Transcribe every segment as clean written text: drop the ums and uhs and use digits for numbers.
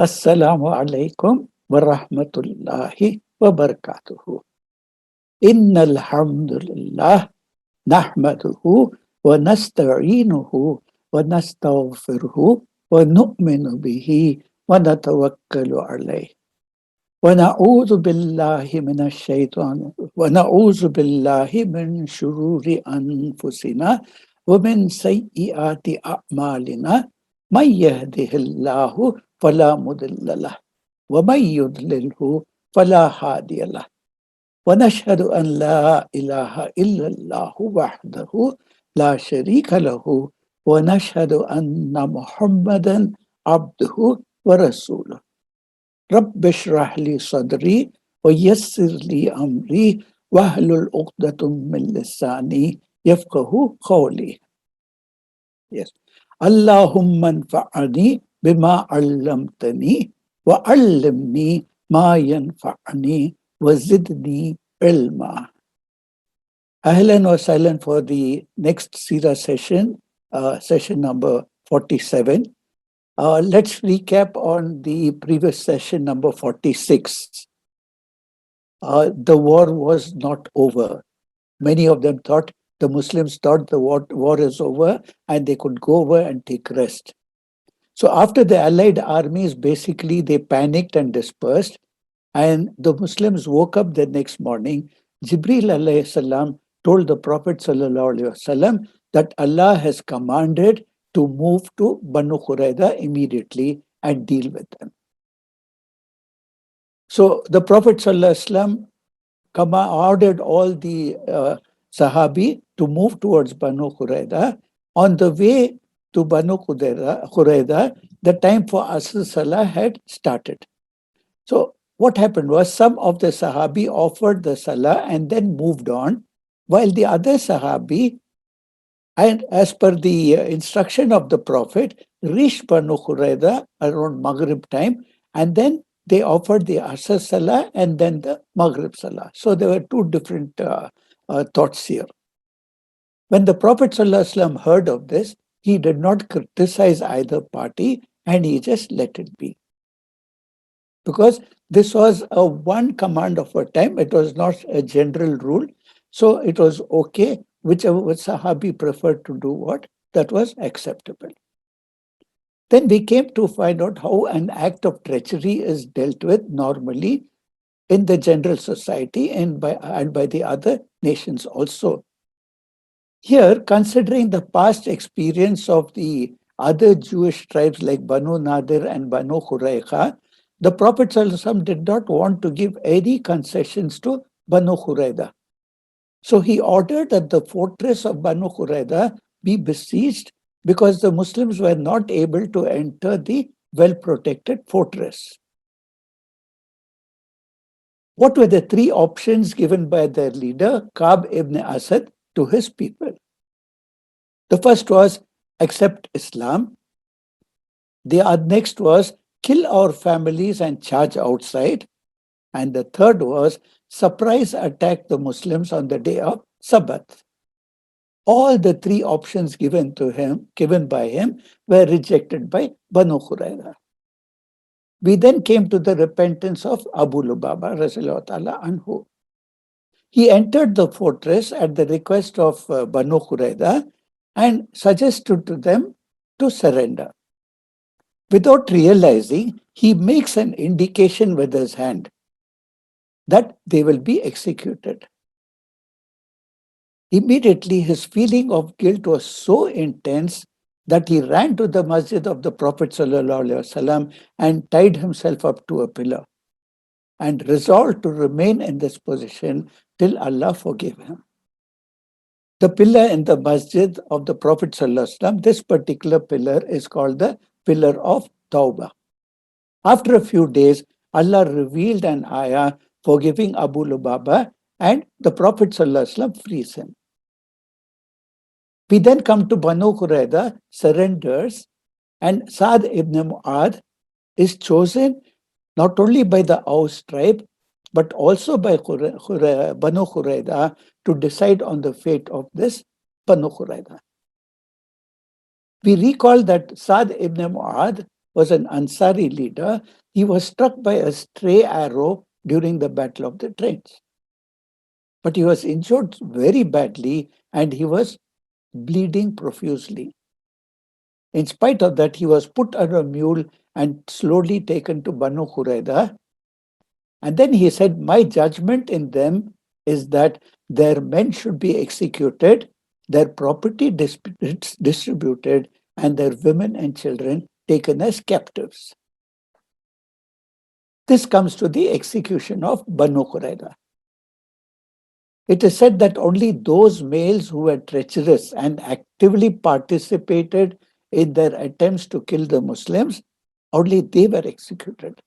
Assalamu alaikum wa rahmatullahi wa barakatuhu. Innal hamdulillah nahmaduhu wa nasta'inuhu wa nastaghfiruhu wa nu'minu bihi wa natawakkalu alayhi. ونعوذ بالله من الشيطان ونعوذ بالله من شرور أنفسنا ومن سيئات أعمالنا من يهده الله فلا مضل له ومن يضلله فلا هادي له ونشهد أن لا إله إلا الله وحده لا شريك له ونشهد أن محمدا عبده ورسوله رب اشرح لي صدري ويسر لي أمري واحلل عقدة من لساني يفقه قولي. Yes. اللهم انفعني بما علمتني وعلمني ما ينفعني وزدني علما. Ahlan wa sahlan for the next Sira session, session number 47. Let's recap on the previous session, number 46. The war was not over. Many of them thought, the Muslims thought the war is over and they could go over and take rest. So after the Allied armies, basically they panicked and dispersed, and the Muslims woke up the next morning. Jibril alayhi salam told the Prophet sallallahu alaihi wasallam that Allah has commanded to move to Banu Qurayza immediately and deal with them. So the Prophet ﷺ ordered all the Sahabi to move towards Banu Qurayza. On the way to Banu Qurayza, the time for Asr Salah had started. So what happened was some of the Sahabi offered the Salah and then moved on, while the other Sahabi, and as per the instruction of the Prophet, reached Banu Qurayza around Maghrib time, and then they offered the Asr Salah and then the Maghrib Salah. So there were two different thoughts here. When the Prophet ﷺ heard of this, he did not criticize either party and he just let it be. Because this was a one command of a time, it was not a general rule. So it was okay, whichever Sahabi preferred to do what, that was acceptable. Then we came to find out how an act of treachery is dealt with normally in the general society and by the other nations also. Here, considering the past experience of the other Jewish tribes like Banu Nadir and Banu Qurayza, the Prophet ﷺ did not want to give any concessions to Banu Qurayza. So he ordered that the fortress of Banu Qurayza be besieged because the Muslims were not able to enter the well-protected fortress. What were the three options given by their leader, Ka'b ibn Asad, to his people? The first was accept Islam. The next was kill our families and charge outside. And the third was surprise attack the Muslims on the day of Sabbath. All the three options given by him, were rejected by Banu Qurayza. We then came to the repentance of Abu Lubaba Rasulullah Ta'ala anhu. He entered the fortress at the request of Banu Qurayza and suggested to them to surrender. Without realizing, he makes an indication with his hand that they will be executed. Immediately, his feeling of guilt was so intense that he ran to the masjid of the Prophet ﷺ and tied himself up to a pillar and resolved to remain in this position till Allah forgave him. The pillar in the masjid of the Prophet ﷺ, this particular pillar is called the pillar of Tawbah. After a few days, Allah revealed an ayah forgiving Abu Lubaba and the Prophet ﷺ frees him. We then come to Banu Qurayza, surrenders, and Sa'd ibn Mu'adh is chosen not only by the Aus tribe, but also by Banu Qurayza to decide on the fate of this Banu Qurayza. We recall that Sa'd ibn Mu'adh was an Ansari leader. He was struck by a stray arrow during the Battle of the Trench. But he was injured very badly and he was bleeding profusely. In spite of that, he was put on a mule and slowly taken to Banu Qurayza. And then he said, my judgment in them is that their men should be executed, their property distributed, and their women and children taken as captives. This comes to the execution of Banu Qurayza. It is said that only those males who were treacherous and actively participated in their attempts to kill the Muslims, only they were executed.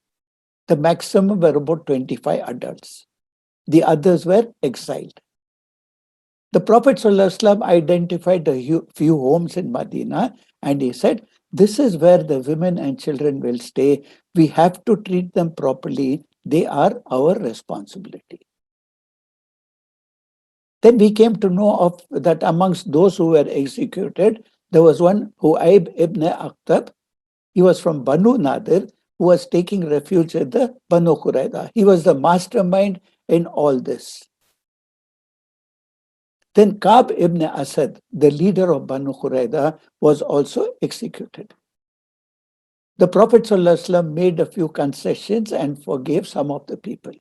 The maximum were about 25 adults. The others were exiled. The Prophet ﷺ identified a few homes in Medina and he said, this is where the women and children will stay. We have to treat them properly. They are our responsibility. Then we came to know of that amongst those who were executed, there was one Huayb ibn Akhtab. He was from Banu Nadir, who was taking refuge at the Banu Qurayza. He was the mastermind in all this. Then Ka'b ibn Asad, the leader of Banu Qurayza, was also executed. The Prophet ﷺ made a few concessions and forgave some of the people.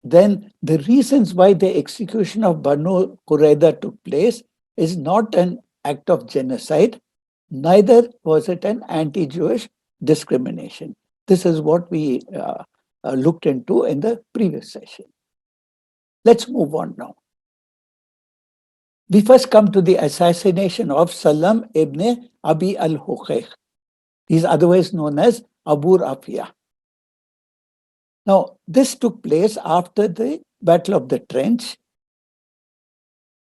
Then the reasons why the execution of Banu Qurayza took place is not an act of genocide, neither was it an anti-Jewish discrimination. This is what we looked into in the previous session. Let's move on now. We first come to the assassination of Salam ibn Abi al-Huqayq. He is otherwise known as Abu Rafiya. Now, this took place after the Battle of the Trench.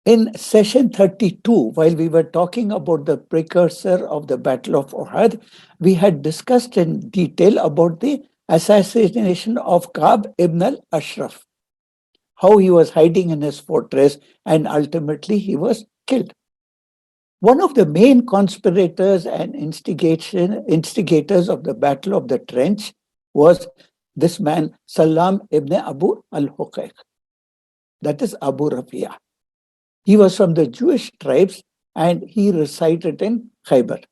In session 32, while we were talking about the precursor of the Battle of Uhud, we had discussed in detail about the assassination of Ka'b ibn al-Ashraf, how he was hiding in his fortress and ultimately he was killed. One of the main conspirators and instigators of the Battle of the Trench was this man, Salam ibn Abu al-Huqayq. That is Abu Rafiya. He was from the Jewish tribes and he resided in Khaybar.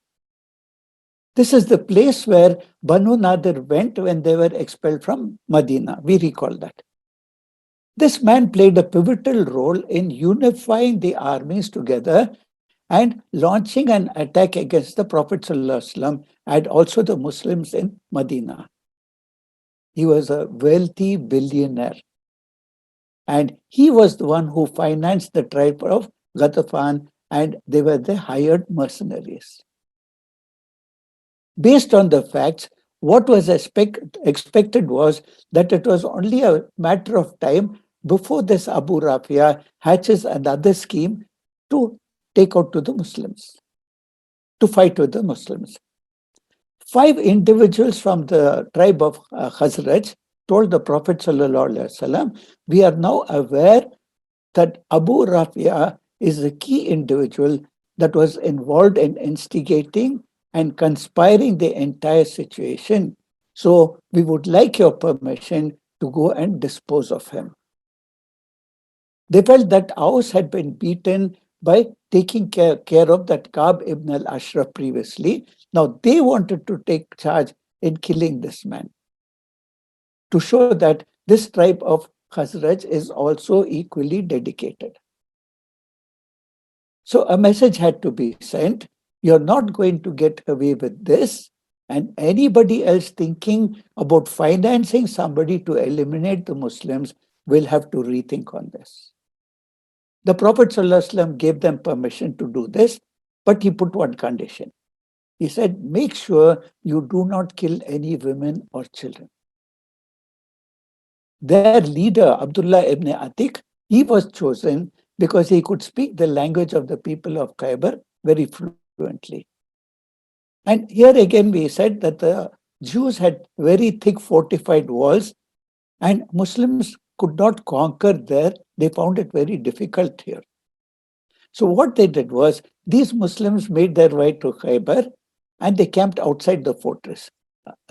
This is the place where Banu Nadir went when they were expelled from Medina. We recall that. This man played a pivotal role in unifying the armies together and launching an attack against the Prophet ﷺ and also the Muslims in Medina. He was a wealthy billionaire. And he was the one who financed the tribe of Ghatafan, and they were the hired mercenaries. Based on the facts, what was expected was that it was only a matter of time before this Abu Rafiya hatches another scheme to take out to the Muslims, to fight with the Muslims. 5 individuals from the tribe of Khazraj told the Prophet ﷺ, we are now aware that Abu Rafi'a is a key individual that was involved in instigating and conspiring the entire situation. So we would like your permission to go and dispose of him. They felt that Aus had been beaten by taking care of that Ka'b ibn al-Ashraf previously. Now they wanted to take charge in killing this man, to show that this tribe of Khazraj is also equally dedicated. So a message had to be sent. You're not going to get away with this. And anybody else thinking about financing somebody to eliminate the Muslims will have to rethink on this. The Prophet ﷺ gave them permission to do this, but he put one condition. He said, make sure you do not kill any women or children. Their leader, Abdullah ibn Atiq, he was chosen because he could speak the language of the people of Khaybar very fluently. And here again we said that the Jews had very thick fortified walls and Muslims could not conquer there. They found it very difficult here. So what they did was, these Muslims made their way to Khaybar and they camped outside the fortress.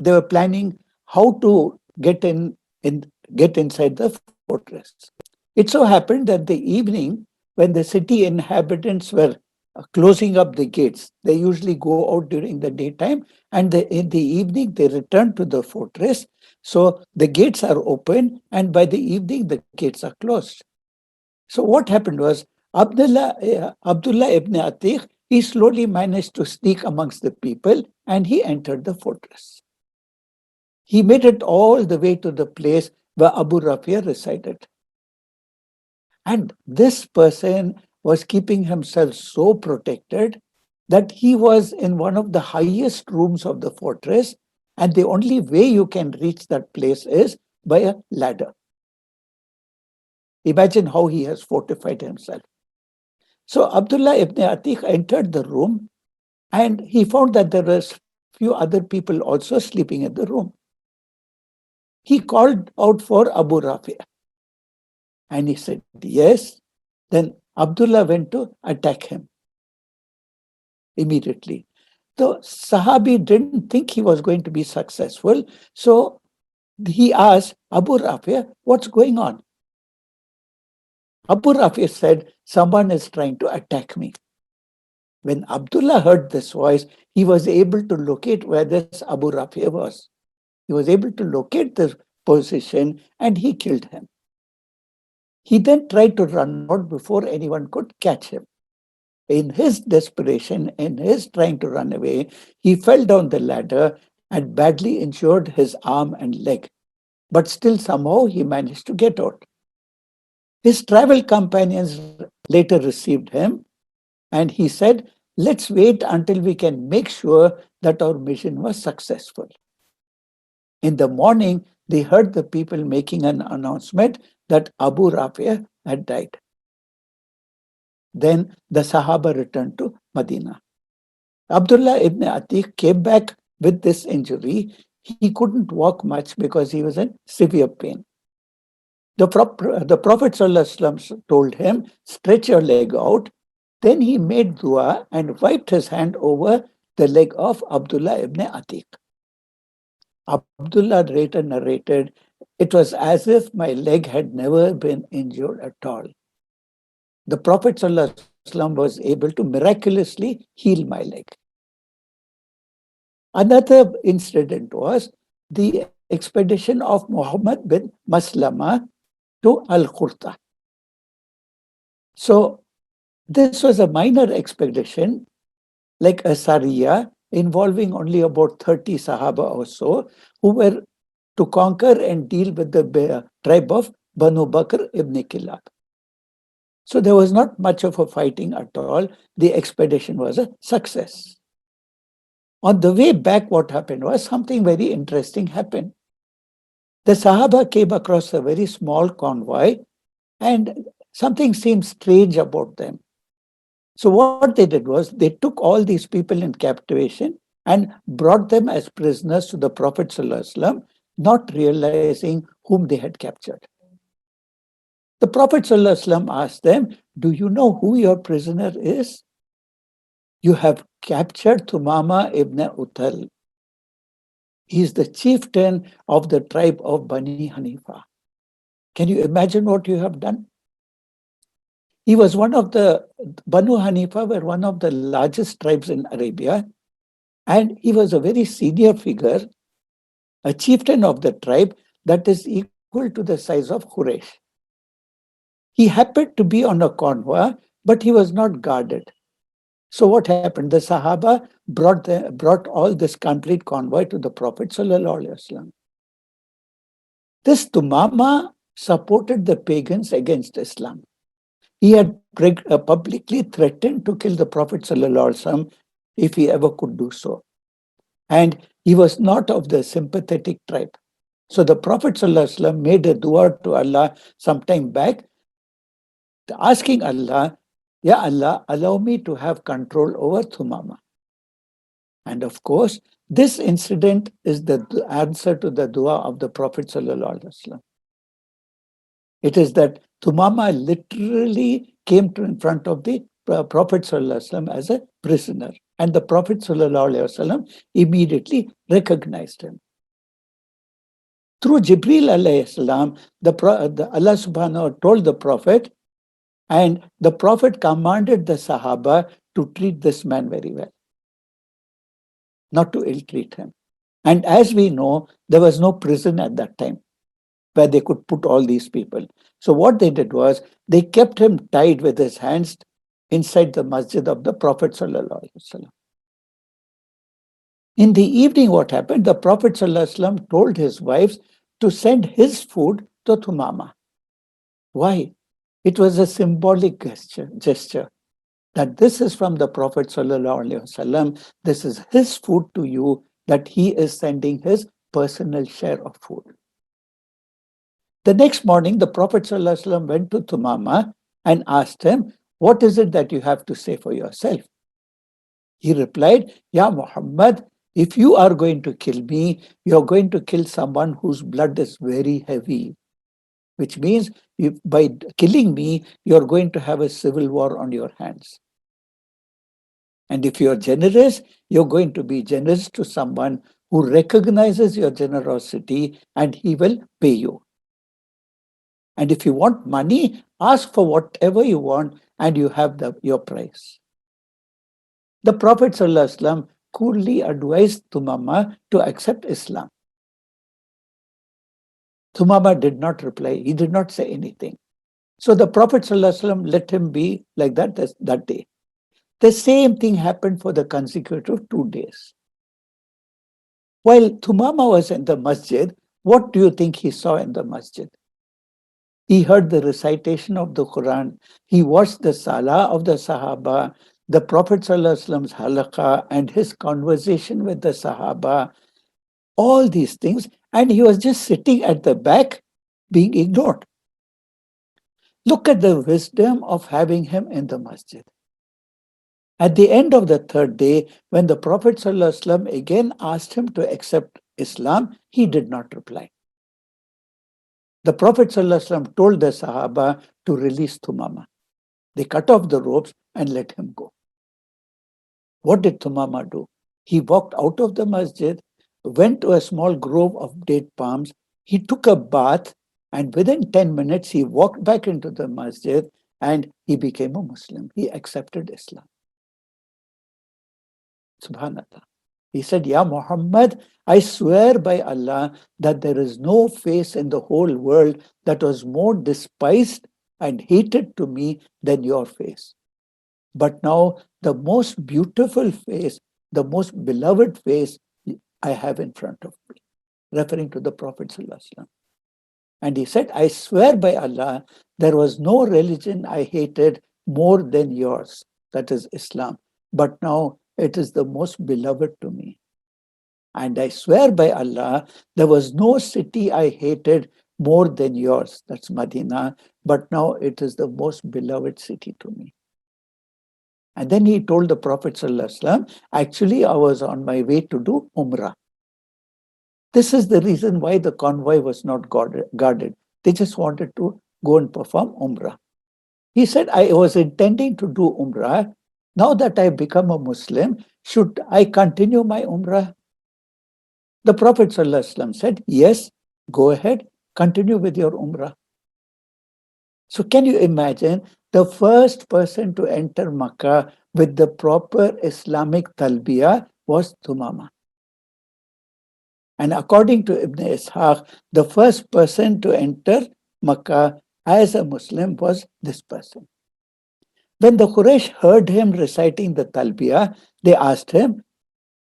They were planning how to get inside the fortress. It so happened that the evening, when the city inhabitants were closing up the gates, they usually go out during the daytime, and in the evening they return to the fortress. So the gates are open, and by the evening the gates are closed. So what happened was Abdullah ibn Atiq, he slowly managed to sneak amongst the people and he entered the fortress. He made it all the way to the place where Abu Rafi resided. And this person was keeping himself so protected that he was in one of the highest rooms of the fortress. And the only way you can reach that place is by a ladder. Imagine how he has fortified himself. So Abdullah ibn Atiq entered the room and he found that there were few other people also sleeping in the room. He called out for Abu Rafi and he said, yes. Then Abdullah went to attack him immediately. The Sahabi didn't think he was going to be successful. So he asked Abu Rafi, what's going on? Abu Rafi said, someone is trying to attack me. When Abdullah heard this voice, he was able to locate where this Abu Rafi was. He was able to locate the position and he killed him. He then tried to run out before anyone could catch him. In his desperation, in his trying to run away, he fell down the ladder and badly injured his arm and leg. But still, somehow, he managed to get out. His travel companions later received him, and he said, let's wait until we can make sure that our mission was successful. In the morning, they heard the people making an announcement that Abu Rafi had died. Then the Sahaba returned to Medina. Abdullah ibn Atiq came back with this injury. He couldn't walk much because he was in severe pain. The Prophet ﷺ told him, stretch your leg out. Then he made dua and wiped his hand over the leg of Abdullah ibn Atiq. Abdullah later narrated, it was as if my leg had never been injured at all. The Prophet ﷺ was able to miraculously heal my leg. Another incident was the expedition of Muhammad bin Maslama to Al-Qurta. So this was a minor expedition, like a Sariya, involving only about 30 Sahaba or so, who were to conquer and deal with the tribe of Banu Bakr ibn Kilab. So there was not much of a fighting at all. The expedition was a success. On the way back, what happened was something very interesting happened. The Sahaba came across a very small convoy and something seemed strange about them. So what they did was they took all these people in captivation and brought them as prisoners to the Prophet ﷺ, not realizing whom they had captured. The Prophet ﷺ asked them, do you know who your prisoner is? You have captured Thumama ibn Utal. He is the chieftain of the tribe of Bani Hanifa. Can you imagine what you have done? He was one of the, Banu Hanifa were one of the largest tribes in Arabia, and he was a very senior figure, a chieftain of the tribe that is equal to the size of Quraysh. He happened to be on a convoy, but he was not guarded. So what happened? The Sahaba brought all this complete convoy to the Prophet ﷺ. This Tumama supported the pagans against Islam. He had publicly threatened to kill the Prophet ﷺ if he ever could do so. And he was not of the sympathetic tribe. So the Prophet ﷺ made a dua to Allah some time back, asking Allah, Ya Allah, allow me to have control over Thumama. And of course, this incident is the answer to the dua of the Prophet ﷺ. It is that Thumama literally came in front of the Prophet ﷺ as a prisoner. And the Prophet ﷺ immediately recognized him. Through Jibreel alayhi salam, Allah subhanahu wa ta'ala told the Prophet, and the Prophet commanded the Sahaba to treat this man very well, not to ill-treat him. And as we know, there was no prison at that time where they could put all these people. So what they did was, they kept him tied with his hands inside the masjid of the Prophet sallallahu alaihi wasallam. In the evening, what happened? The Prophet sallallahu alaihi wasallam told his wives to send his food to Thumama. Why? It was a symbolic gesture that this is from the Prophet sallallahu alaihi wasallam. This is his food to you, that he is sending his personal share of food. The next morning, the Prophet ﷺ went to Thumama and asked him, what is it that you have to say for yourself? He replied, Ya Muhammad, if you are going to kill me, you're going to kill someone whose blood is very heavy, which means by killing me, you're going to have a civil war on your hands. And if you're generous, you're going to be generous to someone who recognizes your generosity, and he will pay you. And if you want money, ask for whatever you want and you have your price. The Prophet ﷺ coolly advised Thumama to accept Islam. Thumama did not reply. He did not say anything. So the Prophet ﷺ let him be like that day. The same thing happened for the consecutive 2 days. While Thumama was in the masjid, what do you think he saw in the masjid? He heard the recitation of the Quran. He watched the salah of the Sahaba, the Prophet ﷺ's halaqah, and his conversation with the Sahaba, all these things. And he was just sitting at the back being ignored. Look at the wisdom of having him in the masjid. At the end of the 3rd day, when the Prophet ﷺ again asked him to accept Islam, he did not reply. The Prophet ﷺ told the Sahaba to release Thumama. They cut off the ropes and let him go. What did Thumama do? He walked out of the masjid, went to a small grove of date palms, he took a bath, and within 10 minutes he walked back into the masjid and he became a Muslim. He accepted Islam. Subhanallah. He said, Ya Muhammad, I swear by Allah that there is no face in the whole world that was more despised and hated to me than your face. But now the most beautiful face, the most beloved face I have in front of me, referring to the Prophet ﷺ. And he said, I swear by Allah, there was no religion I hated more than yours, that is Islam. But now it is the most beloved to me. And I swear by Allah, there was no city I hated more than yours, that's Medina, but now it is the most beloved city to me. And then he told the Prophet ﷺ, actually, I was on my way to do Umrah. This is the reason why the convoy was not guarded. They just wanted to go and perform Umrah. He said, I was intending to do Umrah. Now that I've become a Muslim, should I continue my Umrah? The Prophet ﷺ said, yes, go ahead, continue with your Umrah. So can you imagine the first person to enter Makkah with the proper Islamic talbiyah was Thumama. And according to Ibn Ishaq, the first person to enter Makkah as a Muslim was this person. When the Quraysh heard him reciting the talbiyah, they asked him,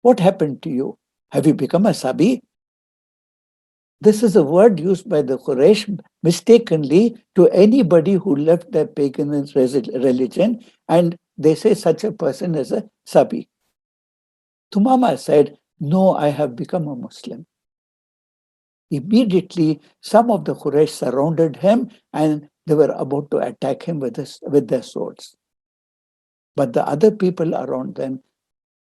what happened to you? Have you become a Sabi? This is a word used by the Quraysh mistakenly to anybody who left their pagan religion, and they say such a person is a Sabi. Thumama said, no, I have become a Muslim. Immediately, some of the Quraysh surrounded him and they were about to attack him with their swords. But the other people around them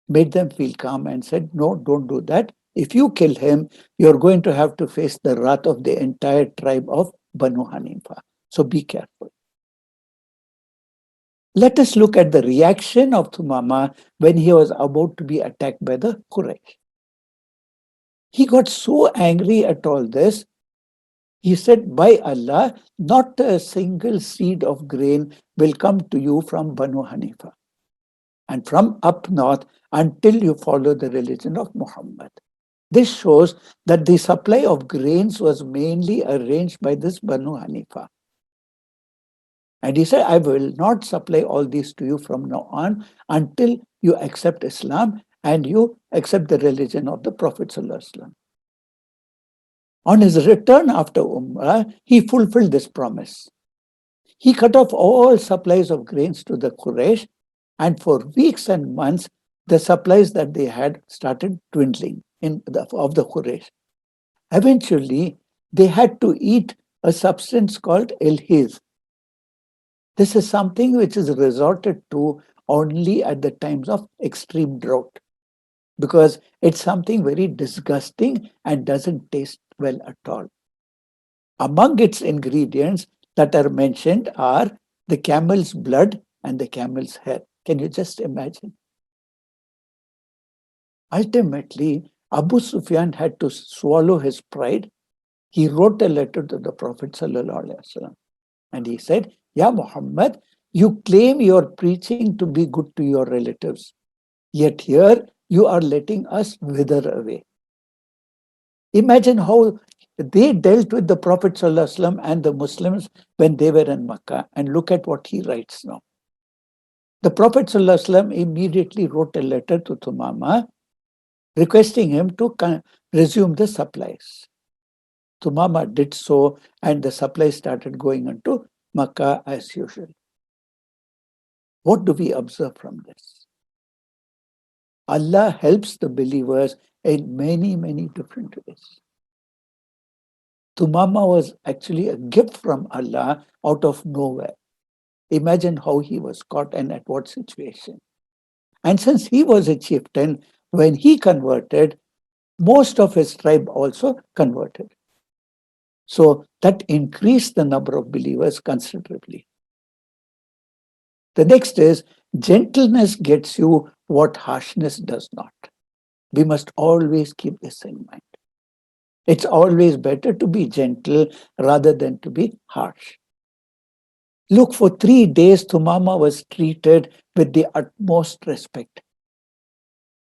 made them feel calm and said, no, don't do that. If you kill him, you're going to have to face the wrath of the entire tribe of Banu Hanifa. So be careful. Let us look at the reaction of Thumama when he was about to be attacked by the Quraysh. He got so angry at all this, he said, by Allah, not a single seed of grain will come to you from Banu Hanifa and from up north until you follow the religion of Muhammad. This shows that the supply of grains was mainly arranged by this Banu Hanifa. And he said, I will not supply all these to you from now on until you accept Islam and you accept the religion of the Prophet ﷺ. On his return after Umrah, he fulfilled this promise. He cut off all supplies of grains to the Quraysh, and for weeks and months, the supplies that they had started dwindling of the Quraysh. Eventually, they had to eat a substance called elhiz. This is something which is resorted to only at the times of extreme drought, because it's something very disgusting and doesn't taste well at all. Among its ingredients that are mentioned are the camel's blood and the camel's hair. Can you just imagine? Ultimately, Abu Sufyan had to swallow his pride. He wrote a letter to the Prophet ﷺ, and he said, Ya Muhammad, you claim you're preaching to be good to your relatives, yet here you are letting us wither away. Imagine how they dealt with the Prophet ﷺ and the Muslims when they were in Makkah, and look at what he writes now. The Prophet ﷺ immediately wrote a letter to Thumama requesting him to resume the supplies. Thumama did so, and the supplies started going into Makkah as usual. What do we observe from this? Allah helps the believers in many, many different ways. Thumama was actually a gift from Allah out of nowhere. Imagine how he was caught and at what situation. And since he was a chieftain, when he converted, most of his tribe also converted. So that increased the number of believers considerably. The next is, gentleness gets you what harshness does not. We must always keep this in mind. It's always better to be gentle rather than to be harsh. Look, for 3 days, Thumama was treated with the utmost respect.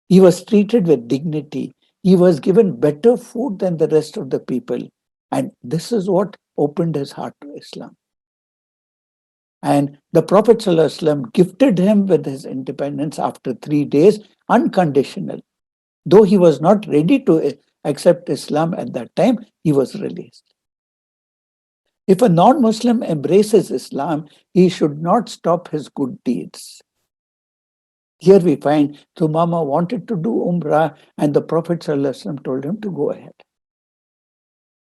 He was treated with dignity. He was given better food than the rest of the people. And this is what opened his heart to Islam. And the Prophet ﷺ gifted him with his independence after 3 days, unconditional. Though he was not ready to accept Islam at that time, he was released. If a non-Muslim embraces Islam, he should not stop his good deeds. Here we find Thumama wanted to do Umrah, and the Prophet ﷺ told him to go ahead.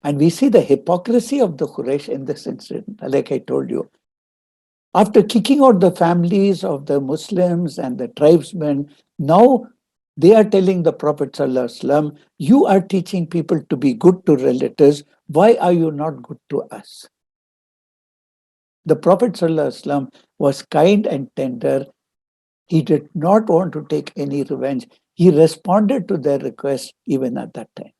And we see the hypocrisy of the Quraysh in this incident, like I told you. After kicking out the families of the Muslims and the tribesmen, now they are telling the Prophet ﷺ, you are teaching people to be good to relatives. Why are you not good to us? The Prophet ﷺ was kind and tender. He did not want to take any revenge. He responded to their request even at that time.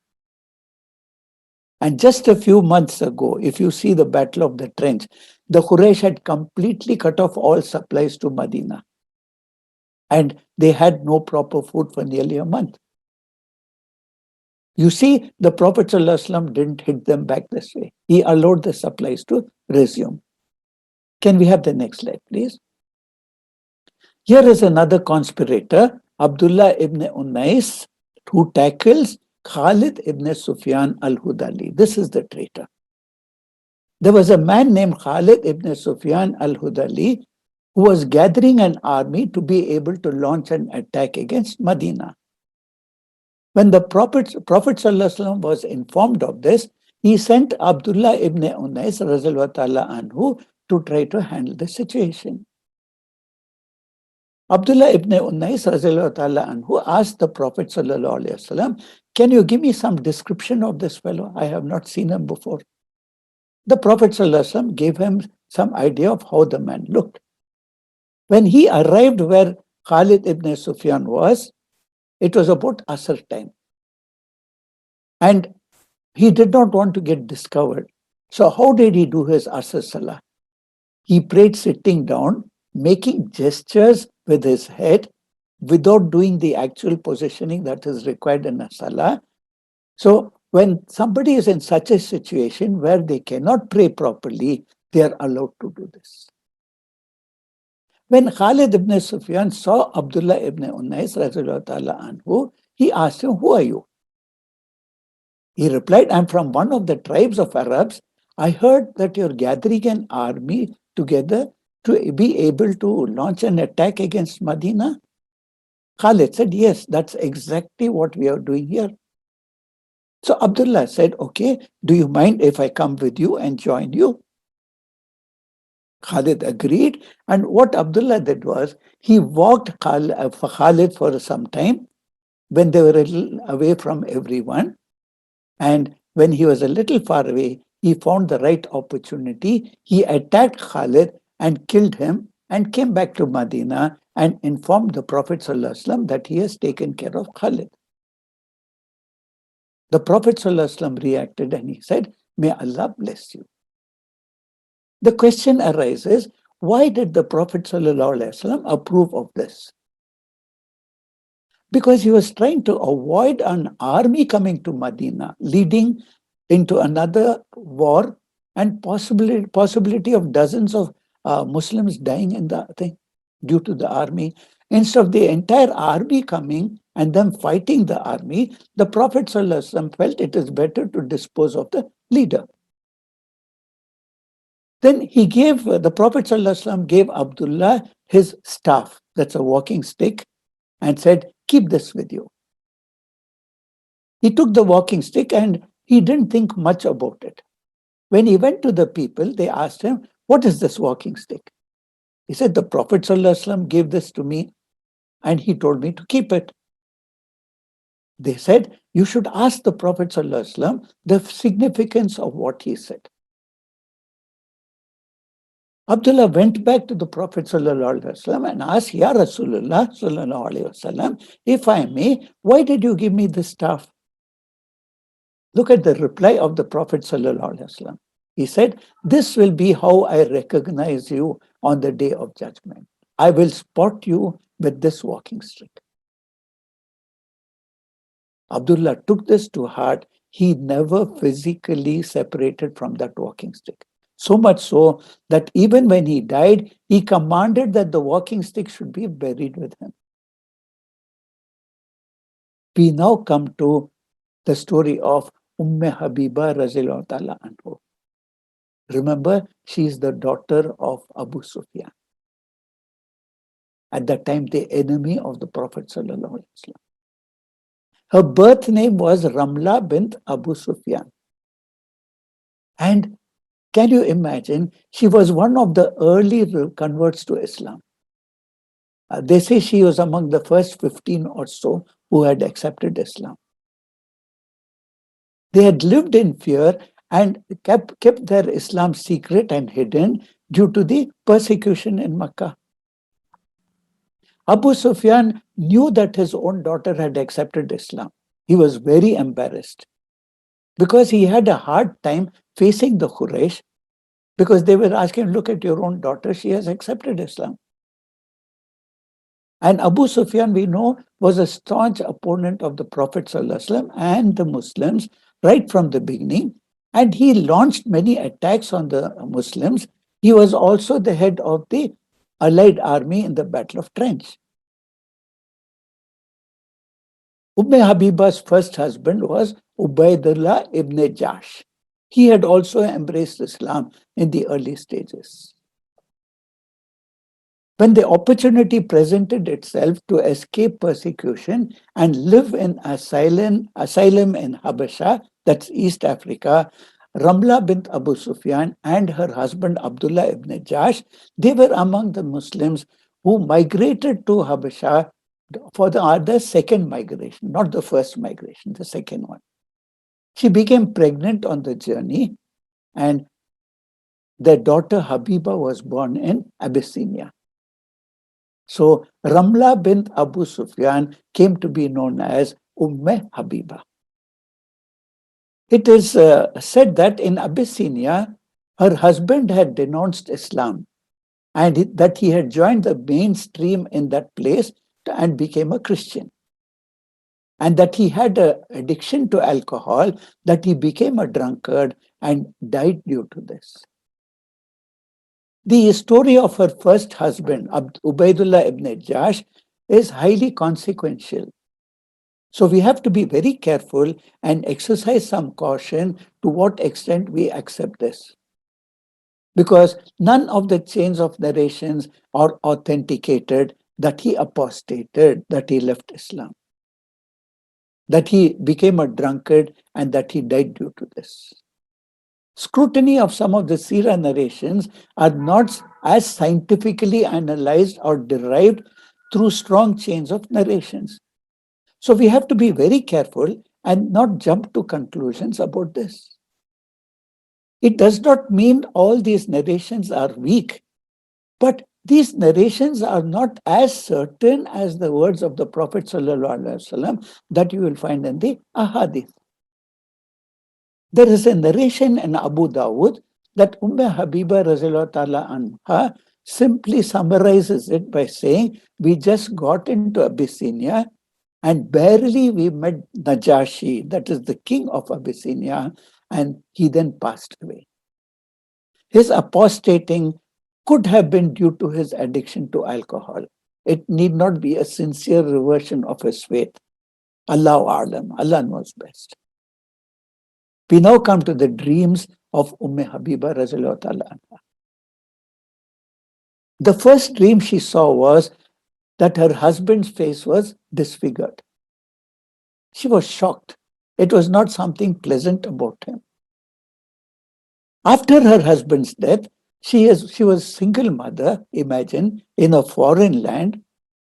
And just a few months ago, if you see the Battle of the Trench, the Quraysh had completely cut off all supplies to Medina. And they had no proper food for nearly a month. You see, the Prophet ﷺ didn't hit them back this way. He allowed the supplies to resume. Can we have the next slide, please? Here is another conspirator, Abdullah ibn Unais, who tackles Khalid ibn Sufyan al-Hudali. This is the traitor. There was a man named Khalid ibn Sufyan al-Hudali who was gathering an army to be able to launch an attack against Medina. When the Prophet ﷺ was informed of this, he sent Abdullah ibn Unais anhu to try to handle the situation. Abdullah ibn Unais anhu asked the Prophet ﷺ, can you give me some description of this fellow? I have not seen him before. The Prophet ﷺ gave him some idea of how the man looked. When he arrived where Khalid ibn Sufyan was, it was about Asr time. And he did not want to get discovered. So how did he do his Asr Salah? He prayed sitting down, making gestures with his head without doing the actual positioning that is required in a Salah. So when somebody is in such a situation where they cannot pray properly, they are allowed to do this. When Khalid ibn Sufyan saw Abdullah ibn Unais, anhu, he asked him, "Who are you?" He replied, "I'm from one of the tribes of Arabs. I heard that you're gathering an army together to be able to launch an attack against Medina." Khalid said, "Yes, that's exactly what we are doing here." So Abdullah said, "Okay, do you mind if I come with you and join you?" Khalid agreed. And what Abdullah did was, he walked for Khalid for some time when they were a little away from everyone. And when he was a little far away, he found the right opportunity. He attacked Khalid and killed him and came back to Medina and informed the Prophet ﷺ that he has taken care of Khalid. The Prophet ﷺ reacted and he said, "May Allah bless you." The question arises, why did the Prophet ﷺ approve of this? Because he was trying to avoid an army coming to Medina, leading into another war and possibility of dozens of Muslims dying in the thing due to the army. Instead of the entire army coming and them fighting the army, the Prophet ﷺ felt it is better to dispose of the leader. Then the Prophet ﷺ gave Abdullah his staff, that's a walking stick, and said, "Keep this with you." He took the walking stick and he didn't think much about it. When he went to the people, they asked him, "What is this walking stick?" He said, "The Prophet ﷺ gave this to me and he told me to keep it." They said, "You should ask the Prophet ﷺ the significance of what he said." Abdullah went back to the Prophet ﷺ and asked, "Ya Rasulullah ﷺ, if I may, why did you give me this staff?" Look at the reply of the Prophet ﷺ. He said, "This will be how I recognize you on the day of judgment. I will spot you with this walking stick." Abdullah took this to heart. He never physically separated from that walking stick. So much so that even when he died, he commanded that the walking stick should be buried with him. We now come to the story of Habiba Razilullah Ta'ala anhu. Remember, she is the daughter of Abu Sufyan. At that time, the enemy of the Prophet ﷺ. Her birth name was Ramla bint Abu Sufyan. And can you imagine? She was one of the early converts to Islam. They say she was among the first 15 or so who had accepted Islam. They had lived in fear and kept their Islam secret and hidden due to the persecution in Makkah. Abu Sufyan knew that his own daughter had accepted Islam. He was very embarrassed because he had a hard time facing the Quraysh because they were asking, "Look at your own daughter, she has accepted Islam." And Abu Sufyan, we know, was a staunch opponent of the Prophet ﷺ and the Muslims right from the beginning. And he launched many attacks on the Muslims. He was also the head of the Allied army in the Battle of Trench. Habiba's first husband was Ubaidullah ibn Jash. He had also embraced Islam in the early stages. When the opportunity presented itself to escape persecution and live in asylum in Habasha, that's East Africa, Ramla bint Abu Sufyan and her husband Abdullah ibn Jash, they were among the Muslims who migrated to Habasha for the second migration, not the first migration, the second one. She became pregnant on the journey, and their daughter Habiba was born in Abyssinia. So Ramla bint Abu Sufyan came to be known as Habiba. It is said that in Abyssinia, her husband had denounced Islam and that he had joined the mainstream in that place and became a Christian. And that he had an addiction to alcohol, that he became a drunkard and died due to this. The story of her first husband, Ubaidullah ibn Jash, is highly consequential. So we have to be very careful and exercise some caution to what extent we accept this. Because none of the chains of narrations are authenticated that he apostated, that he left Islam, that he became a drunkard, and that he died due to this. Scrutiny of some of the Sira narrations are not as scientifically analyzed or derived through strong chains of narrations. So we have to be very careful and not jump to conclusions about this. It does not mean all these narrations are weak, but these narrations are not as certain as the words of the Prophet ﷺ that you will find in the Ahadith. There is a narration in Abu Dawud that Habiba Razilullah Ta'ala Anha simply summarizes it by saying, we just got into Abyssinia and barely we met Najashi, that is the king of Abyssinia, and he then passed away. His apostating could have been due to his addiction to alcohol. It need not be a sincere reversion of his faith. Allahu A'lam, Allah knows best. We now come to the dreams of Habiba Razilullah Ta'ala Anha. The first dream she saw was that her husband's face was disfigured. She was shocked. It was not something pleasant about him. After her husband's death, she was single mother, imagine, in a foreign land,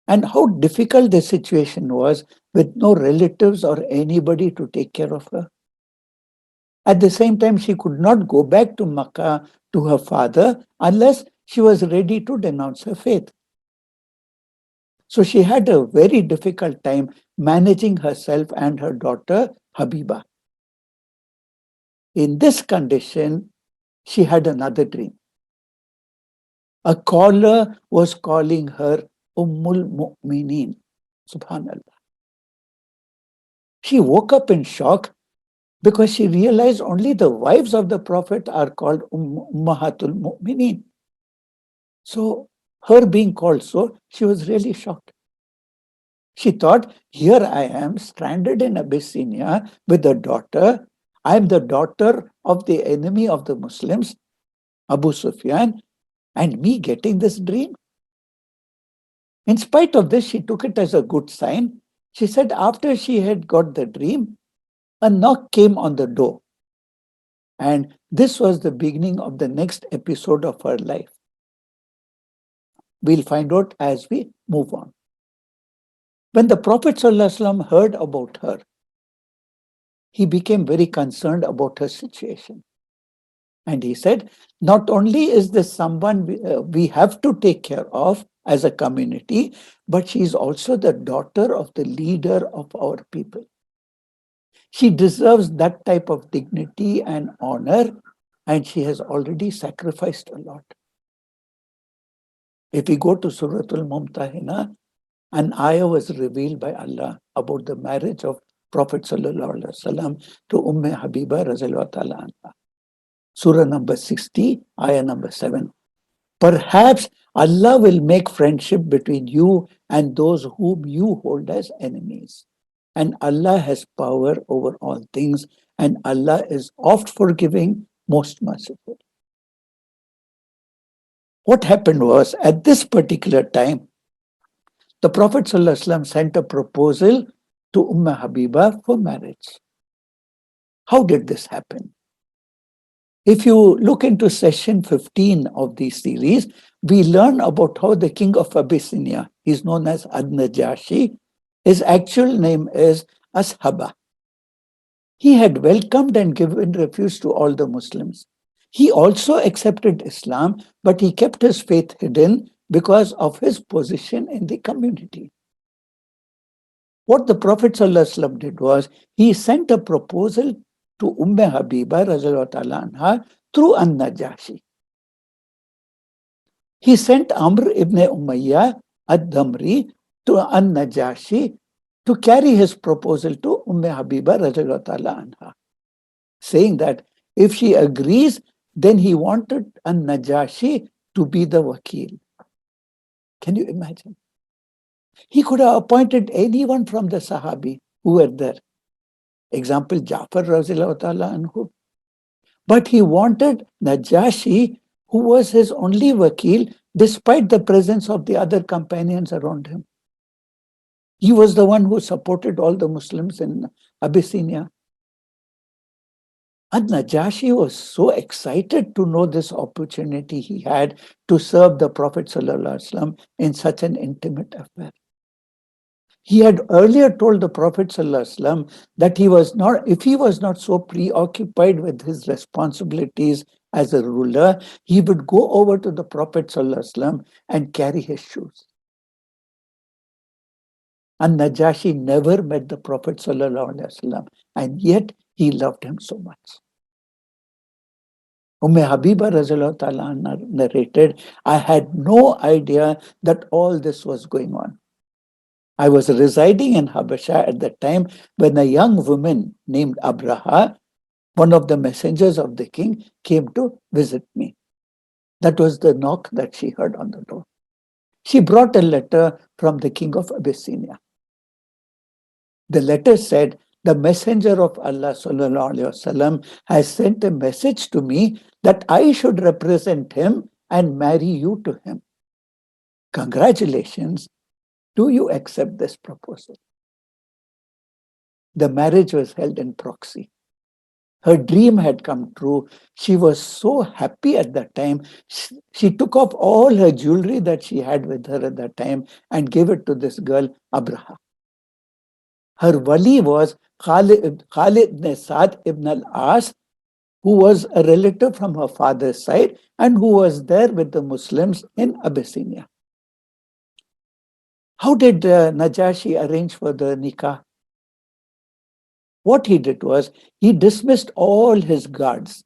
and how difficult the situation was with no relatives or anybody to take care of her. At the same time, she could not go back to Makkah to her father unless she was ready to denounce her faith. So she had a very difficult time managing herself and her daughter, Habiba. In this condition, she had another dream. A caller was calling her Ummul Mu'mineen. Subhanallah. She woke up in shock because she realized only the wives of the Prophet are called Ummahatul Mu'mineen. So her being called so, she was really shocked. She thought, here I am stranded in Abyssinia with a daughter. I am the daughter of the enemy of the Muslims, Abu Sufyan, and me getting this dream. In spite of this, she took it as a good sign. She said after she had got the dream, a knock came on the door. And this was the beginning of the next episode of her life. We'll find out as we move on. When the Prophet ﷺ heard about her, he became very concerned about her situation. And he said, not only is this someone we have to take care of as a community, but she is also the daughter of the leader of our people. She deserves that type of dignity and honor, and she has already sacrificed a lot. If we go to Surah Al-Mumtahina, an ayah was revealed by Allah about the marriage of Prophet ﷺ to Habiba Razilullah Ta'ala Anha. Surah number 60, ayah number 7. Perhaps Allah will make friendship between you and those whom you hold as enemies. And Allah has power over all things, and Allah is oft forgiving, most merciful. What happened was, at this particular time, the Prophet ﷺ sent a proposal to Habiba for marriage. How did this happen? If you look into session 15 of the series, we learn about how the king of Abyssinia, he's known as Ad-Najashi, his actual name is Ashaba. He had welcomed and given refuge to all the Muslims. He also accepted Islam, but he kept his faith hidden because of his position in the community. What the Prophet ﷺ did was, he sent a proposal to Habiba radiallahu ta'ala anha through An-Najashi. He sent Amr ibn Umayyah ad-Damri to An-Najashi to carry his proposal to Habiba radiallahu ta'ala anha, saying that if she agrees, then he wanted An-Najashi to be the wakil. Can you imagine? He could have appointed anyone from the Sahabi who were there. Example, Ja'far radiallahu ta'ala anhu. But he wanted Najashi, who was his only wakil, despite the presence of the other companions around him. He was the one who supported all the Muslims in Abyssinia. And Najashi was so excited to know this opportunity he had to serve the Prophet ﷺ in such an intimate affair. He had earlier told the Prophet ﷺ that if he was not so preoccupied with his responsibilities as a ruler, he would go over to the Prophet ﷺ and carry his shoes. And Najashi never met the Prophet ﷺ, and yet he loved him so much. Habiba radiallahu ta'ala narrated, I had no idea that all this was going on. I was residing in Habasha at the time when a young woman named Abraha, one of the messengers of the king, came to visit me. That was the knock that she heard on the door. She brought a letter from the king of Abyssinia. The letter said, the messenger of Allah sallallahu alaihi wasallam has sent a message to me that I should represent him and marry you to him. Congratulations. Do you accept this proposal? The marriage was held in proxy. Her dream had come true. She was so happy at that time. She took off all her jewelry that she had with her at that time and gave it to this girl, Abraha. Her wali was Khalid ibn Sa'd ibn al-As, who was a relative from her father's side and who was there with the Muslims in Abyssinia. How did Najashi arrange for the nikah? What he did was, he dismissed all his guards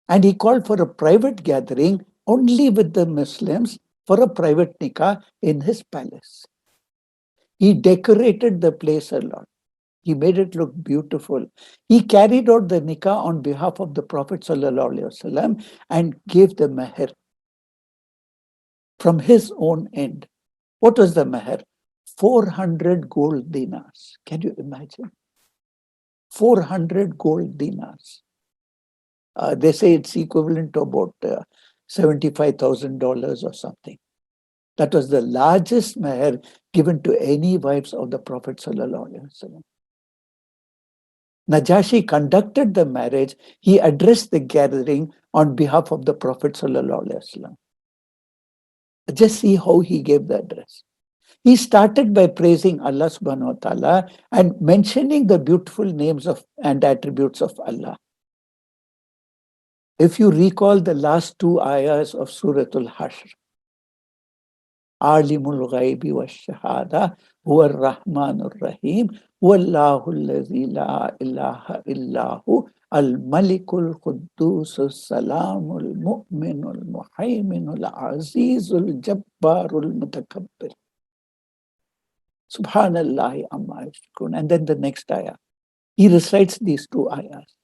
and he called for a private gathering only with the Muslims for a private nikah in his palace. He decorated the place a lot. He made it look beautiful. He carried out the nikah on behalf of the Prophet ﷺ and gave the meher from his own end. What was the meher? 400 gold dinars. Can you imagine? 400 gold dinars. They say it's equivalent to about $75,000 or something. That was the largest meher given to any wives of the Prophet ﷺ. Najashi conducted the marriage. He addressed the gathering on behalf of the Prophet ﷺ. Just see how he gave the address. He started by praising Allah subhanahu wa ta'ala and mentioning the beautiful names of and attributes of Allah. If you recall the last two ayahs of Surah Al-Hashr, Alimul Ghaibi wa Shahada, Huwa Ar-Rahmanur Rahim, Wallahu Allazi la ilaha illahu, Al-Malikul Quddusul Salamul Mu'minul Muhayminul Azizul Jabbarul Mutakabbir. Subhanallah amma yushrikun. And then the next ayah. He recites these two ayahs.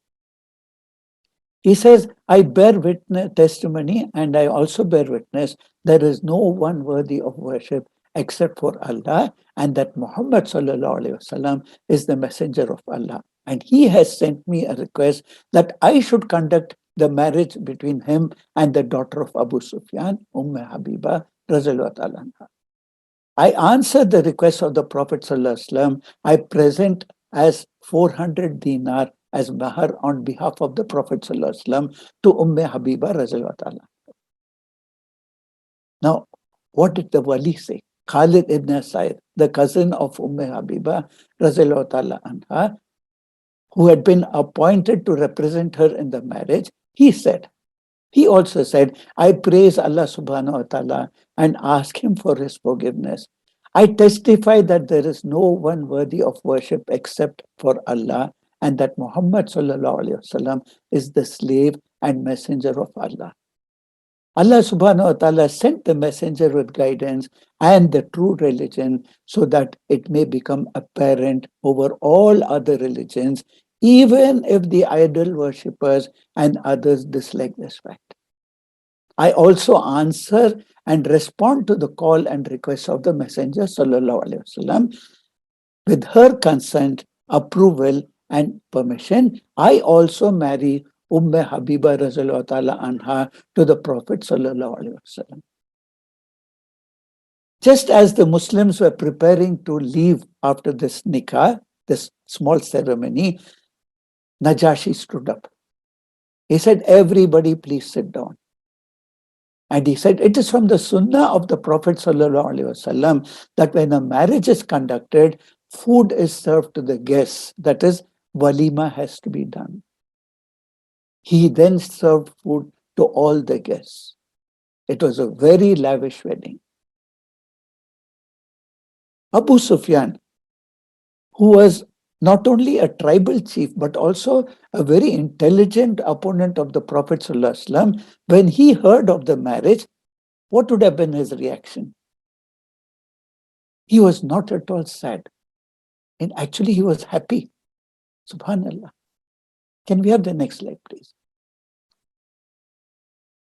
He says, I bear witness, testimony, and I also bear witness, there is no one worthy of worship except for Allah, and that Muhammad sallallahu alaihi wasallam is the messenger of Allah. And he has sent me a request that I should conduct the marriage between him and the daughter of Abu Sufyan, Habiba, radiallahu ta'ala anha. I answered the request of the Prophet ﷺ. I present as 400 dinar as mahar on behalf of the Prophet ﷺ to Habiba radiallahu ta'ala. Now, what did the wali say? Khalid ibn Sa'id, the cousin of Habiba radiallahu ta'ala anha, who had been appointed to represent her in the marriage, he also said, I praise Allah subhanahu wa ta'ala and ask him for his forgiveness. I testify that there is no one worthy of worship except for Allah, and that Muhammad sallallahu alaihi wasallam is the slave and messenger of Allah. Allah subhanahu wa ta'ala sent the messenger with guidance and the true religion so that it may become apparent over all other religions, even if the idol worshippers and others dislike this fact. I also answer and respond to the call and request of the messenger sallallahu alaihi wasallam with her consent, approval, and permission. I also marry Habiba Razallahu Ta'ala anha to the Prophet Sallallahu Alaihi Wasallam. Just as the Muslims were preparing to leave after this nikah, this small ceremony, Najashi stood up. He said, everybody please sit down. And he said, it is from the sunnah of the Prophet Sallallahu Alaihi Wasallam that when a marriage is conducted, food is served to the guests. That is, walima has to be done. He then served food to all the guests. It was a very lavish wedding. Abu Sufyan, who was not only a tribal chief, but also a very intelligent opponent of the Prophet ﷺ, when he heard of the marriage, what would have been his reaction? He was not at all sad. And actually, he was happy. Subhanallah. Can we have the next slide, please?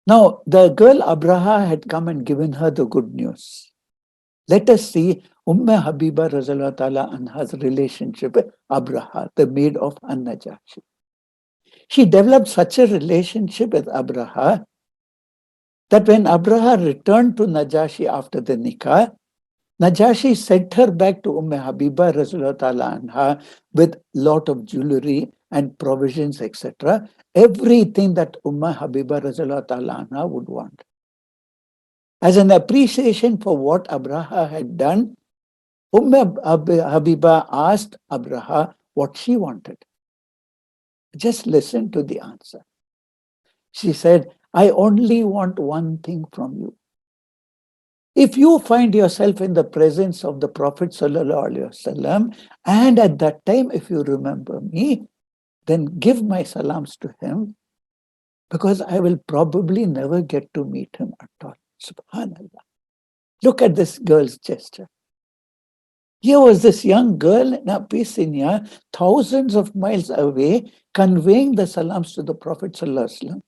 Now, the girl Abraha had come and given her the good news. Let us see Habiba Razallahu Ta'ala anha's relationship with Abraha, the maid of An-Najashi. She developed such a relationship with Abraha that when Abraha returned to Najashi after the nikah, Najashi sent her back to Habiba Razallahu Ta'ala anha with lot of jewelry and provisions, etc. Everything that Habiba Razallahu Ta'ala anha would want. As an appreciation for what Abraha had done, Habiba asked Abraha what she wanted. Just listen to the answer. She said, I only want one thing from you. If you find yourself in the presence of the Prophet Sallallahu Alaihi Wasallam, and at that time, if you remember me, then give my salams to him, because I will probably never get to meet him at all. Subhanallah. Look at this girl's gesture. Here was this young girl in Abyssinia, thousands of miles away, conveying the salams to the Prophet Sallallahu Alaihi Wasallam.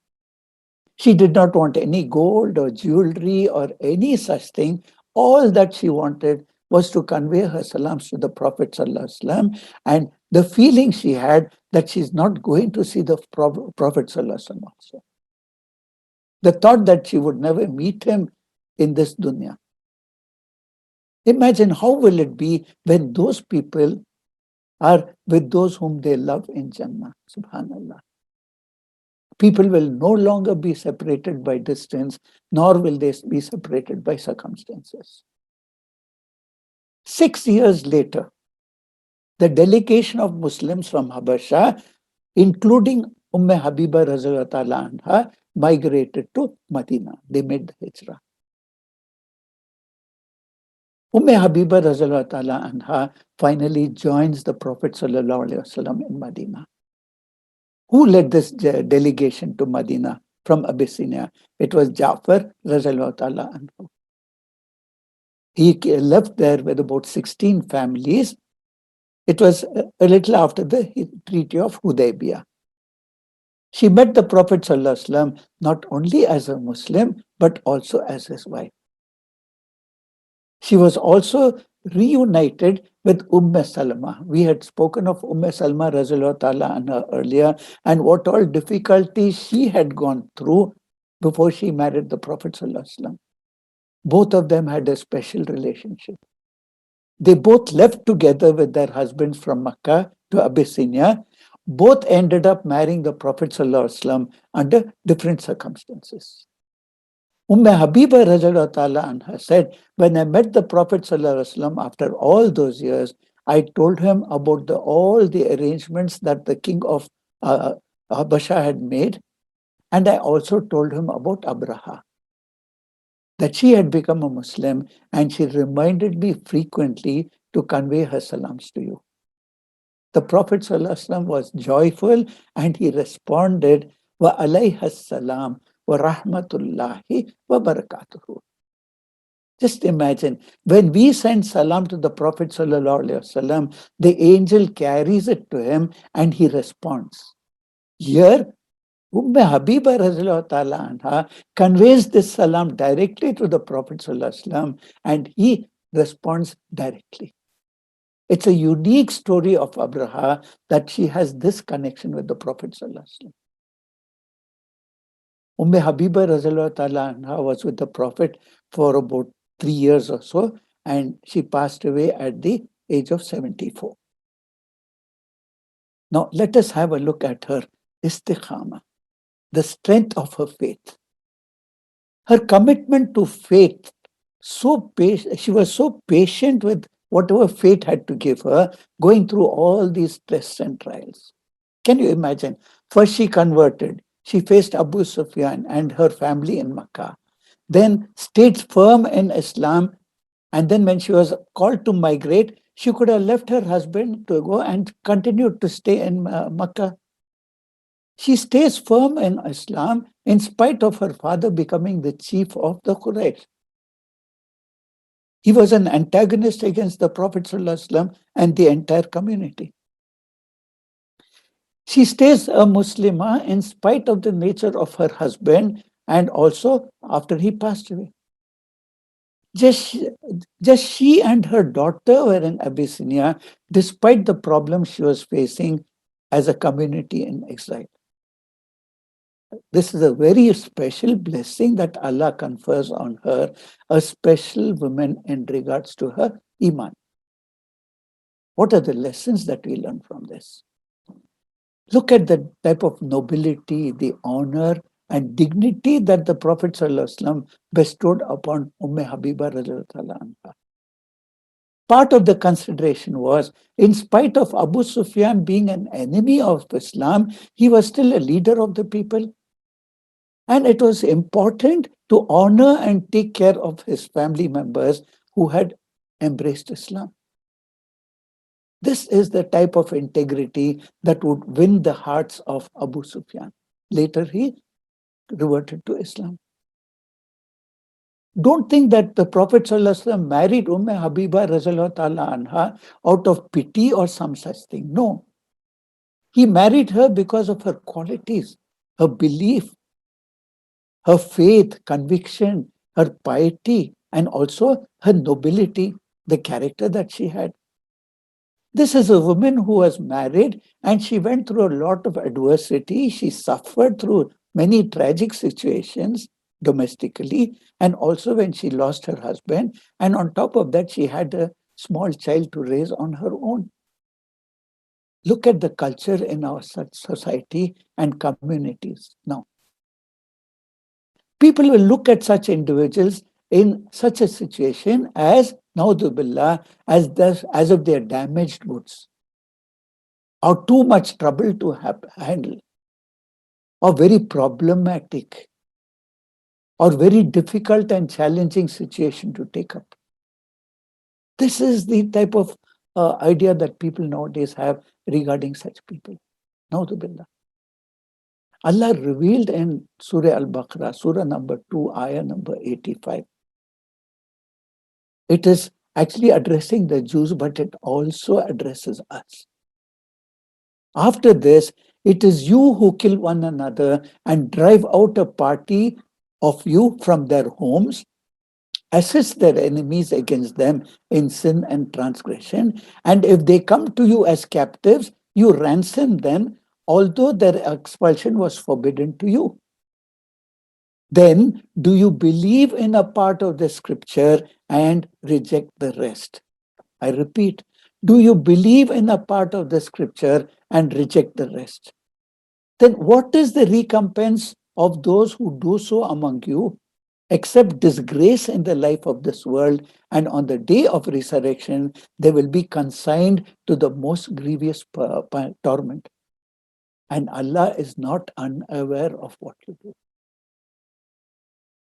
She did not want any gold or jewelry or any such thing. All that she wanted was to convey her salams to the Prophet ﷺ, and the feeling she had that she's not going to see the Prophet ﷺ also. The thought that she would never meet him in this dunya. Imagine how will it be when those people are with those whom they love in Jannah. Subhanallah. People will no longer be separated by distance, nor will they be separated by circumstances. 6 years later, the delegation of Muslims from Habasha, including Habiba Razallahu Ta'ala anha, migrated to Medina. They made the hijrah. Habiba Razallahu Ta'ala anha finally joins the Prophet Sallallahu Alaihi Wasallam in Medina. Who led this delegation to Medina from Abyssinia? It was Ja'far Razallahu Ta'ala anhu. He left there with about 16 families. It was a little after the Treaty of Hudaybiyah. She met the Prophet ﷺ not only as a Muslim, but also as his wife. She was also reunited with Salma. We had spoken of Salma Razallahu Ta'ala anha earlier, and what all difficulties she had gone through before she married the Prophet ﷺ. Both of them had a special relationship. They both left together with their husbands from Makkah to Abyssinia. Both ended up marrying the Prophet ﷺ under different circumstances. Habiba Razallahu Ta'ala anha said, when I met the Prophet ﷺ after all those years, I told him about all the arrangements that the king of Habasha had made, and I also told him about Abraha. that she had become a Muslim, and she reminded me frequently to convey her salams to you. The Prophet ﷺ was joyful and he responded, Wa alayha salam wa rahmatullahi wa barakatuhu. Just imagine, when we send salam to the Prophet ﷺ, the angel carries it to him and he responds. Here, Habiba Razulullah Ta'ala anha conveys this salam directly to the Prophet ﷺ and he responds directly. It's a unique story of Abraha that she has this connection with the Prophet ﷺ. Habiba Razulullah Ta'ala anha was with the Prophet for about 3 years or so, and she passed away at the age of 74. Now, let us have a look at her istiqama, the strength of her faith. Her commitment to faith, she was so patient with whatever fate had to give her, going through all these tests and trials. Can you imagine? First, she converted. She faced Abu Sufyan and her family in Makkah. Then stayed firm in Islam. And then when she was called to migrate, she could have left her husband to go and continued to stay in Makkah. She stays firm in Islam in spite of her father becoming the chief of the Quraysh. He was an antagonist against the Prophet ﷺ and the entire community. She stays a Muslimah in spite of the nature of her husband and also after he passed away. Just she and her daughter were in Abyssinia despite the problems she was facing as a community in exile. This is a very special blessing that Allah confers on her, a special woman in regards to her iman. What are the lessons that we learn from this? Look at the type of nobility, the honor, and dignity that the Prophet ﷺ bestowed upon Habiba radiallahu anha. Part of the consideration was, in spite of Abu Sufyan being an enemy of Islam, he was still a leader of the people. And it was important to honor and take care of his family members who had embraced Islam. This is the type of integrity that would win the hearts of Abu Sufyan. Later, he reverted to Islam. Don't think that the Prophet ﷺ married Habiba Razulullah Ta'ala anha out of pity or some such thing. No. He married her because of her qualities, her belief, her faith, conviction, her piety, and also her nobility, the character that she had. This is a woman who was married and she went through a lot of adversity. She suffered through many tragic situations domestically, and also when she lost her husband. And on top of that, she had a small child to raise on her own. Look at the culture in our society and communities now. People will look at such individuals in such a situation as, naudzubillah, as if they are damaged goods, or too much trouble to handle, or very problematic, or very difficult and challenging situation to take up. This is the type of idea that people nowadays have regarding such people. Naudzubillah. Allah revealed in Surah Al-Baqarah, Surah number 2, ayah number 85. It is actually addressing the Jews, but it also addresses us. After this, it is you who kill one another and drive out a party of you from their homes, assist their enemies against them in sin and transgression, and if they come to you as captives, you ransom them, although their expulsion was forbidden to you. Then do you believe in a part of the scripture and reject the rest? I repeat, do you believe in a part of the scripture and reject the rest? Then what is the recompense of those who do so among you, except disgrace in the life of this world, and on the day of resurrection, they will be consigned to the most grievous torment. And Allah is not unaware of what you do.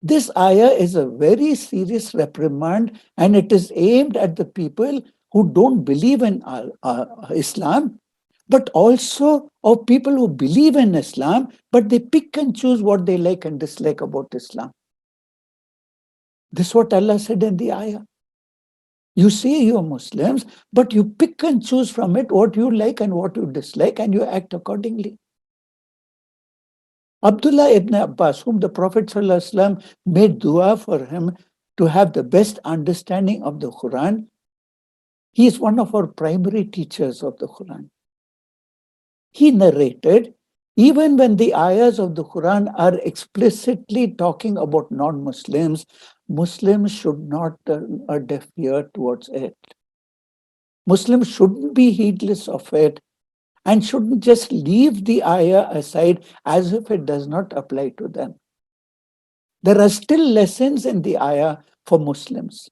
This ayah is a very serious reprimand, and it is aimed at the people who don't believe in Islam, but also of people who believe in Islam, but they pick and choose what they like and dislike about Islam. This is what Allah said in the ayah. You say you are Muslims, but you pick and choose from it what you like and what you dislike, and you act accordingly. Abdullah ibn Abbas, whom the Prophet ﷺ made dua for him to have the best understanding of the Quran, he is one of our primary teachers of the Quran. He narrated, even when the ayahs of the Quran are explicitly talking about non-Muslims, Muslims should not turn a deaf ear towards it. Muslims shouldn't be heedless of it and shouldn't just leave the ayah aside as if it does not apply to them. There are still lessons in the ayah for Muslims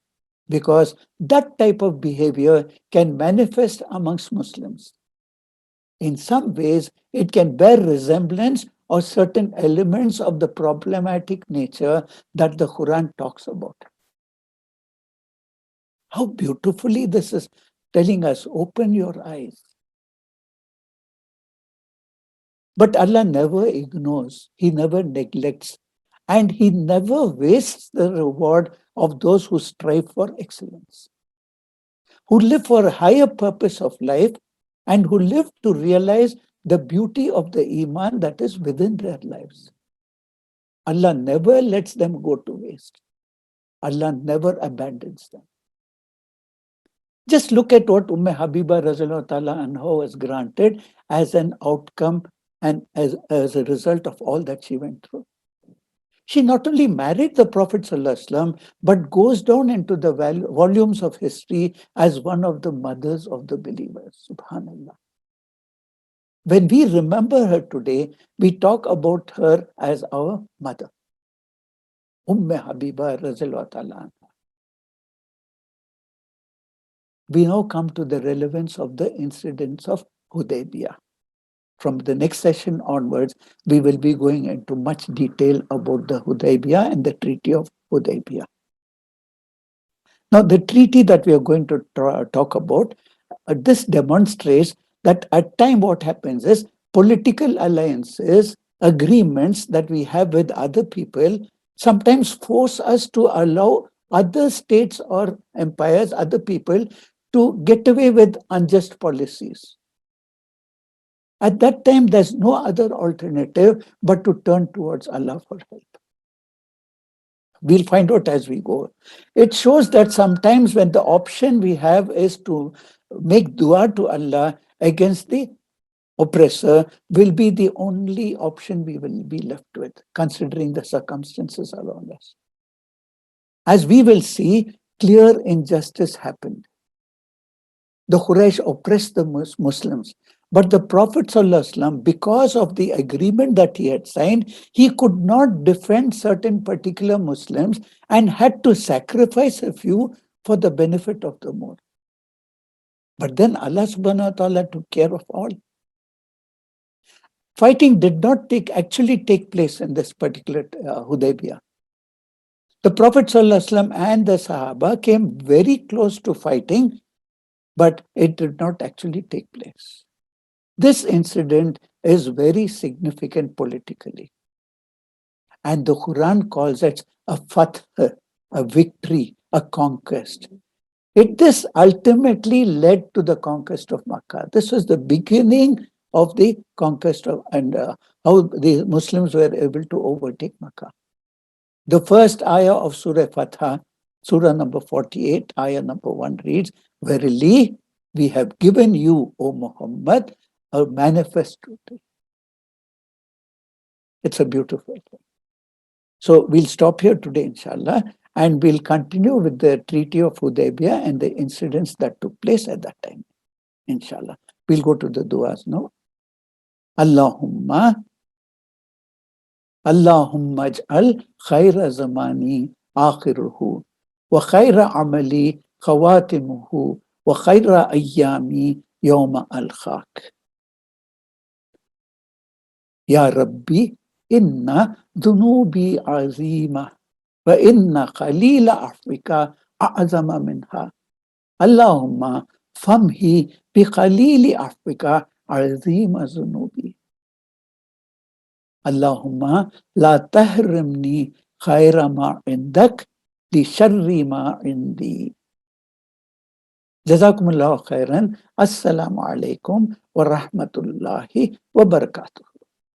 because that type of behavior can manifest amongst Muslims. In some ways, it can bear resemblance or certain elements of the problematic nature that the Quran talks about. How beautifully this is telling us, open your eyes. But Allah never ignores, He never neglects, and He never wastes the reward of those who strive for excellence, who live for a higher purpose of life, and who live to realize the beauty of the Iman that is within their lives. Allah never lets them go to waste. Allah never abandons them. Just look at what Habiba Razallahu Ta'ala anha was granted as an outcome and as a result of all that she went through. She not only married the Prophet ﷺ, but goes down into the volumes of history as one of the mothers of the believers. Subhanallah. When we remember her today, we talk about her as our mother. Habiba Razallahu Ta'ala. We now come to the relevance of the incidents of Hudaybiyah. From the next session onwards, we will be going into much detail about the Hudaybiyah and the Treaty of Hudaybiyah. Now, the treaty that we are going to talk about, this demonstrates that at time what happens is political alliances, agreements that we have with other people sometimes force us to allow other states or empires, other people, to get away with unjust policies. At that time, there's no other alternative but to turn towards Allah for help. We'll find out as we go. It shows that sometimes when the option we have is to make dua to Allah against the oppressor, will be the only option we will be left with, considering the circumstances around us. As we will see, clear injustice happened. The Quraysh oppressed the Muslims. But the Prophet ﷺ, because of the agreement that he had signed, he could not defend certain particular Muslims and had to sacrifice a few for the benefit of the more. But then Allah subhanahu wa ta'ala took care of all. Fighting did not actually take place in this particular Hudaybiyah. The Prophet ﷺ and the Sahaba came very close to fighting, but it did not actually take place. This incident is very significant politically. And the Quran calls it a fath, a victory, a conquest. This ultimately led to the conquest of Makkah. This was the beginning of the conquest of, and how the Muslims were able to overtake Makkah. The first ayah of Surah Fatah, Surah number 48, ayah number 1 reads, "Verily, we have given you, O Muhammad, a manifest truth." It's a beautiful thing. So we'll stop here today, inshallah, and we'll continue with the Treaty of Hudaybiyah and the incidents that took place at that time, inshallah. We'll go to the du'as now. Allahumma ij'al khayra zamani akhiruhu wa khayra amali khawatimuhu wa khayra ayyami yawma al-khaq. Ya Rabbi, inna dhunubi azima فإن قلیل عفوک اعظم منها اللہم فمحی بقلیل عفوک عظیم ذنوبی اللہم لا تحرمنی خیر ما عندک لشر ما عندی. جزاکم اللہ خیرن. السلام علیکم ورحمۃ اللہ وبرکاتہ.